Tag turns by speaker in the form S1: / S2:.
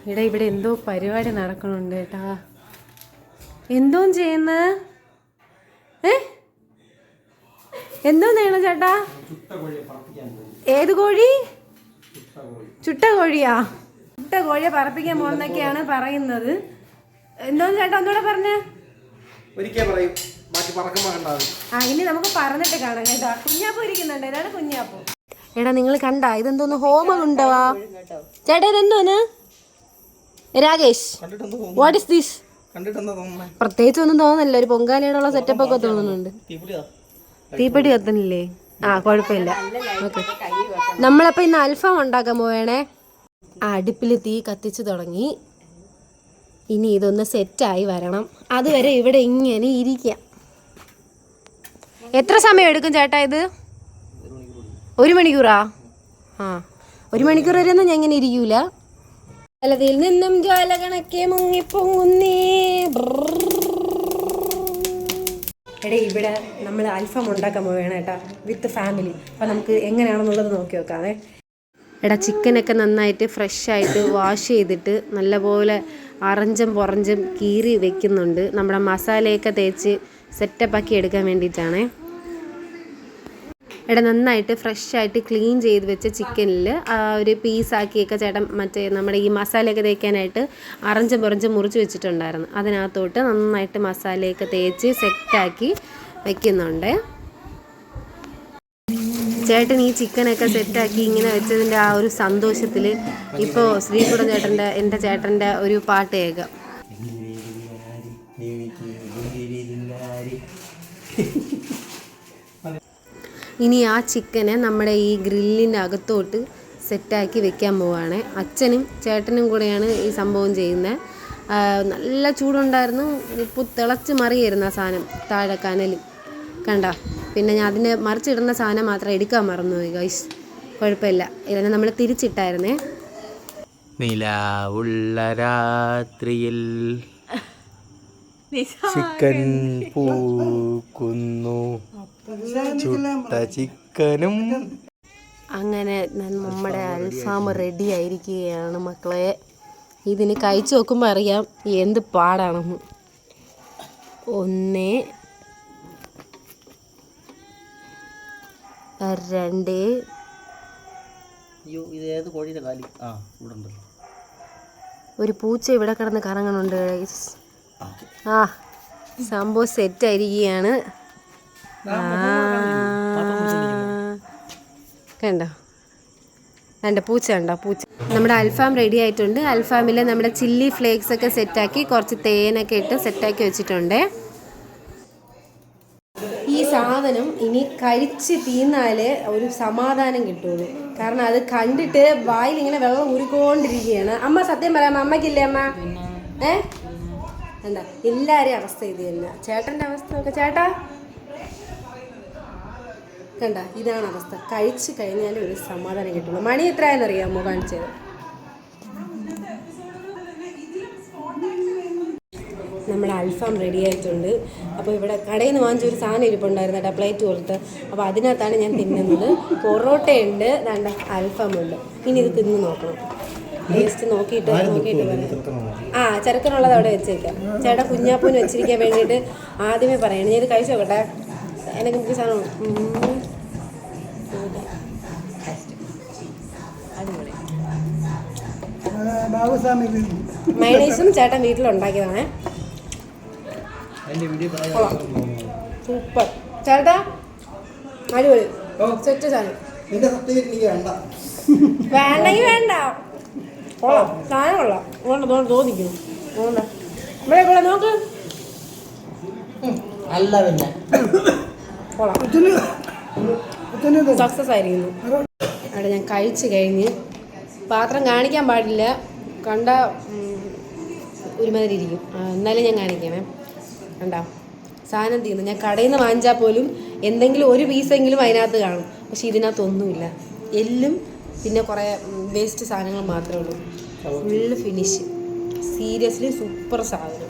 S1: ഇവിടെ എന്തോ പരിപാടി നടക്കണുണ്ട് കേട്ടാ. എന്തോ ചെയ്യുന്ന എന്തോ ചെയ്യണം ചേട്ടാ? ഏത് കോഴി? ചുട്ട കോഴിയാ? ചുട്ട കോഴിയെ പറപ്പിക്കാൻ പോകുന്നൊക്കെയാണ് പറയുന്നത്. എന്തോന്ന് ചേട്ടാ ഒന്നുകൂടെ പറഞ്ഞേ. ഇനി നമുക്ക് പറഞ്ഞിട്ട് കാണാം കേട്ടോ. കുഞ്ഞാപ്പൂ ഇരിക്കുന്നുണ്ട്. ഏതാണ് കുഞ്ഞാപ്പൂ? എടാ നിങ്ങൾ കണ്ട ഇതെന്തോന്ന് ഹോമം ഉണ്ടവാ ചേട്ടാ? ഇതെന്തോന്ന് രാകേഷ്? What is this? പ്രത്യേകിച്ച് ഒന്നും തോന്നുന്നില്ല. ഒരു പൊങ്കാലയോടുള്ള സെറ്റപ്പ് ഒക്കെ തോന്നുന്നുണ്ട്. തീപ്പെട്ടി കത്തണില്ലേ? കുഴപ്പമില്ല. ഓക്കെ, നമ്മളപ്പോ ഇന്ന് അൽഫാം ഉണ്ടാക്കാൻ പോവേണേ. അടുപ്പിൽ തീ കത്തിച്ചു തുടങ്ങി. ഇനി ഇതൊന്ന് സെറ്റായി വരണം. അതുവരെ ഇവിടെ ഇങ്ങനെ ഇരിക്കാം. എത്ര സമയം എടുക്കും ചേട്ടാ ഇത്? 1 മണിക്കൂറാ? 1 മണിക്കൂർ വരെ ഒന്നും ഞാൻ ഇങ്ങനെ ഇരിക്കൂല. ജലത്തിൽ നിന്നും ജ്വാല കണക്കെ മുങ്ങിപ്പൊങ്ങുന്നേ. എടേ ഇവിടെ നമ്മൾ അൽഫാം ഉണ്ടാക്കാൻ പോവുകയാണ് കേട്ടാ, വിത്ത് ഫാമിലി. അപ്പം നമുക്ക് എങ്ങനെയാണെന്നുള്ളത് നോക്കി നോക്കാവേ. എടാ ചിക്കനൊക്കെ നന്നായിട്ട് ഫ്രഷായിട്ട് വാഷ് ചെയ്തിട്ട് നല്ലപോലെ അറഞ്ചും പുറഞ്ചും കീറി വെക്കുന്നുണ്ട്. നമ്മുടെ മസാലയൊക്കെ തേച്ച് സെറ്റപ്പാക്കി എടുക്കാൻ വേണ്ടിയിട്ടാണേ. എടാ നന്നായിട്ട് ഫ്രഷായിട്ട് ക്ലീൻ ചെയ്ത് വെച്ച ചിക്കനിൽ ഒരു പീസാക്കിയൊക്കെ ചേട്ടൻ മറ്റേ നമ്മുടെ ഈ മസാലയൊക്കെ തേക്കാനായിട്ട് അറഞ്ചും പുറഞ്ചും മുറിച്ച് വെച്ചിട്ടുണ്ടായിരുന്നു. അതിനകത്തോട്ട് നന്നായിട്ട് മസാലയൊക്കെ തേച്ച് സെറ്റാക്കി വെക്കുന്നുണ്ട്. ചേട്ടൻ ഈ ചിക്കനൊക്കെ സെറ്റാക്കി ഇങ്ങനെ വെച്ചതിൻ്റെ ആ ഒരു സന്തോഷത്തിൽ ഇപ്പോൾ ശ്രീകുടൻ എൻ്റെ ചേട്ടൻ്റെ ഒരു പാട്ട് കേൾക്കാം. ഇനി ആ ചിക്കനെ നമ്മുടെ ഈ ഗ്രില്ലിൻ്റെ അകത്തോട്ട് സെറ്റാക്കി വെക്കാൻ പോവുകയാണ്. അച്ഛനും ചേട്ടനും കൂടെയാണ് ഈ സംഭവം ചെയ്യുന്നത്. നല്ല ചൂടുണ്ടായിരുന്നു. ഇപ്പോൾ തിളച്ച് മറിയായിരുന്നു ആ സാധനം താഴെ കനലും കണ്ട. പിന്നെ ഞാൻ അതിൻ്റെ മറിച്ചിടുന്ന സാധനം മാത്രം എടുക്കാൻ മറന്നുപോയി ഗൈസ്. കുഴപ്പമില്ല, ഇതിനെ നമ്മൾ തിരിച്ചിട്ടായിരുന്നേ.
S2: നിലാവുള്ള രാത്രിയിൽ ചിക്കൻ പൂക്കുന്നു, ചുട്ട ചിക്കനും.
S1: അങ്ങനെ നമ്മുടെ അൽഫാം റെഡി ആയിരിക്കുകയാണ് മക്കളെ. ഇതിന് കഴിച്ചു നോക്കുമ്പോൾ അറിയാം എന്ത് പാടാണെന്ന്. 1 2 ഒരു പൂച്ച ഇവിടെ കിടന്ന് കറങ്ങണുണ്ട് ഗൈസ്. സംഭവം സെറ്റായിരിക്കുകയാണ്. കണ്ടോ എൻ്റെ പൂച്ച കണ്ടോ? പൂച്ച. നമ്മുടെ അൽഫാം റെഡി ആയിട്ടുണ്ട്. അൽഫാമിൽ നമ്മുടെ ചില്ലി ഫ്ലേക്സ് ഒക്കെ സെറ്റാക്കി കുറച്ച് തേനൊക്കെ ഇട്ട് സെറ്റാക്കി വെച്ചിട്ടുണ്ട്. ഈ സാധനം ഇനി കഴിച്ച് തീർന്നാൽ ഒരു സമാധാനം കിട്ടുള്ളൂ. കാരണം അത് കണ്ടിട്ട് വായിൽ ഇങ്ങനെ വെള്ളം ഊരിക്കൊണ്ടിരിക്കുകയാണ്. അമ്മ സത്യം പറയാം, അമ്മയ്ക്കില്ലേ അമ്മ? എന്താ എല്ലാവരെയും അവസ്ഥ ഇത് തന്നെ. ചേട്ടൻ്റെ അവസ്ഥ നോക്കാം ചേട്ടാ. കണ്ട, ഇതാണ് അവസ്ഥ. കഴിച്ച് കഴിഞ്ഞാൽ ഒരു സമാധാനം കിട്ടുള്ളൂ. മണി എത്രയാണെന്നറിയാമോ? കാണിച്ചത്. നമ്മുടെ അൽഫാം റെഡി ആയിട്ടുണ്ട്. അപ്പോൾ ഇവിടെ കടയിൽ നിന്ന് വാങ്ങിച്ചൊരു സാധനം ഇരിപ്പുണ്ടായിരുന്നു കേട്ടോ, പ്ലേറ്റ് കൊടുത്ത്. അപ്പോൾ അതിനകത്താണ് ഞാൻ തിന്നുന്നത്. പൊറോട്ടയുണ്ട്, ദാണ്ട അൽഫാമുണ്ട്. ഇനി ഇത് തിന്ന് നോക്കണം. ടേസ്റ്റ് നോക്കിയിട്ട് പറയാം. ചെറുക്കനുള്ളത് അവിടെ വെച്ചേക്കാം. ചേട്ടാ കുഞ്ഞാപ്പൂന് വെച്ചിരിക്കാൻ വേണ്ടിയിട്ട് ആദ്യമേ പറയണം. ഞാൻ ഇത് കഴിച്ചു നോക്കട്ടെ. എനിക്ക് എനിക്ക് സാധനം മയണൈസും ചേട്ടൻ വീട്ടിലുണ്ടാക്കിയതാണേ. സൂപ്പർ ചേട്ടാ, അടിപൊളി സെറ്റ് സാധനം. വേണ്ടെങ്കിൽ വേണ്ട, കൊള്ളാം സാധനം കൊള്ളാം. അതുകൊണ്ട് തോന്നിക്കുന്നു. അതുകൊണ്ട് ഇവിടെ കൊള്ളാം. നോക്ക്
S2: അല്ല പിന്നെ
S1: സക്സസ് ആയിരിക്കുന്നു. അവിടെ ഞാൻ കഴിച്ച് കഴിഞ്ഞ് പാത്രം കാണിക്കാൻ പാടില്ല, കണ്ട ഒരുമാതിരി ഇരിക്കും. എന്നാലും ഞാൻ കാണിക്കാമേ. കണ്ടോ സാധനം തീർന്നു. ഞാൻ കടയിൽ നിന്ന് വാങ്ങിച്ചാൽ പോലും എന്തെങ്കിലും ഒരു പീസെങ്കിലും അതിനകത്ത് കാണും. പക്ഷെ ഇതിനകത്തൊന്നുമില്ല. എല്ലും പിന്നെ കുറേ വേസ്റ്റ് സാധനങ്ങൾ മാത്രമേ ഉള്ളൂ. Full finish. സീരിയസ്ലി സൂപ്പർ സാധനം.